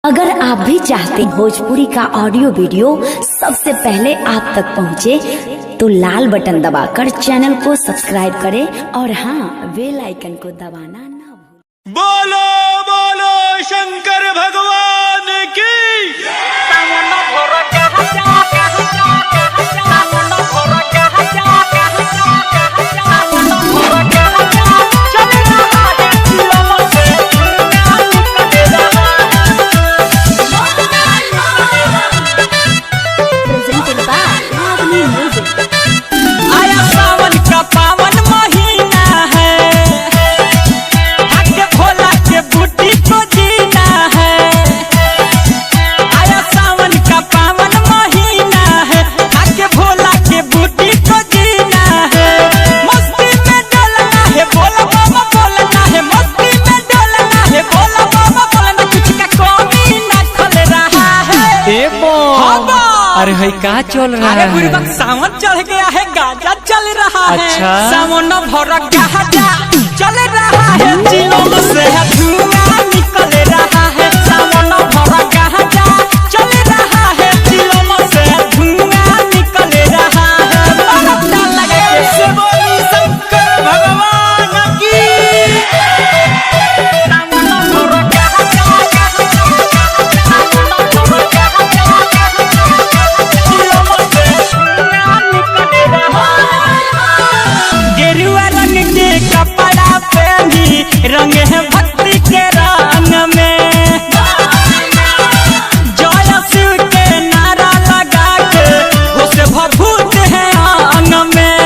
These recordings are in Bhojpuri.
अगर आप भी चाहते हैं भोजपुरी का ऑडियो वीडियो सबसे पहले आप तक पहुंचे, तो लाल बटन दबाकर चैनल को सब्सक्राइब करें और हाँ, बेल आइकन को दबाना ना भूलें। बोलो बोलो शंकर भगवान की। अरे भाई का चल रहा है? बुढ़बक सावन चढ़ गया है, गाजा चल रहा है। अच्छा सावन भर गाजा चल रहा है, चिलों से धुआं निकल रहा है। सावन भर गाजा चल रहा है, चिलों से धुआं निकल रहा है। पता लगे से बोली शंकर भगवान की। रंग है भक्ति के रंग में, जय शिव के नारा लगा के होश भभूत है अंग में।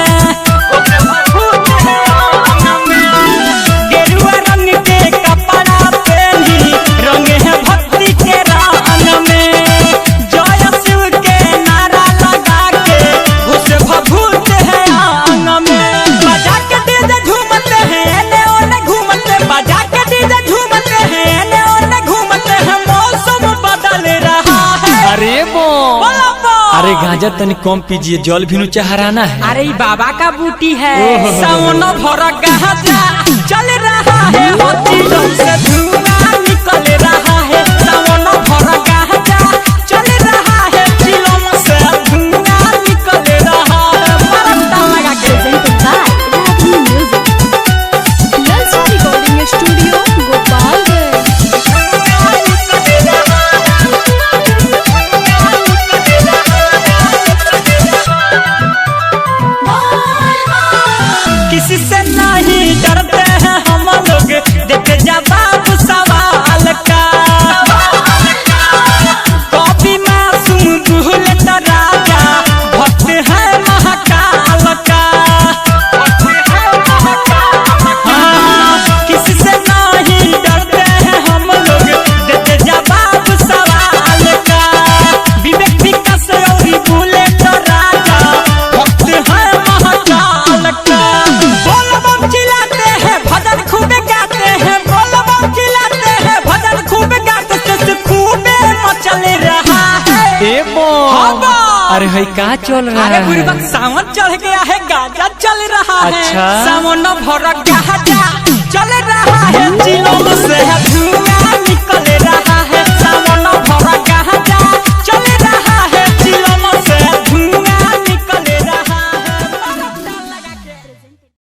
गेरुआ रंग के कपड़ा पहनी रंग है भक्ति के रंग में, जय शिव के नारा लगा के होश भभूत है अंग में। बजा के डीजे झूमते हैं, बजा के डीजे झूमते हैं, ने घूमते हैं, मौसम बदल रहा है। अरे अरे गांजा तनी कम पीजिए, जल भी चढ़ाना है। अरे बाबा का बूटी है। सावन भर गाजा चल रहा है, चिलों से धुआं निकल रहा है। सावन भर गाजा चल रहा है, चिलों से धुआं निकल रहा है। मरता लगा के स्टूडियो किसी से नहीं डरते हैं हम लोग, देख जवाब सवाल का। कभी मासूम भूल तो राजा भक्त है महाकाल का। किसी से नहीं डरते हैं हम लोग, देख जवाब सवाल का। विवेक विकास और भूले तो राजा भक्त है महाकाल का। चिल्लाते हैं भजन खूब गाते हैं, बोलो बम चिल्लाते हैं भजन खूब गाते से खूब मचल रहा है। अरे भाई का चल रहा है? बुढ़बक सावन चढ़ गया है, गाजा चल रहा है। अच्छा सावन भर गाजा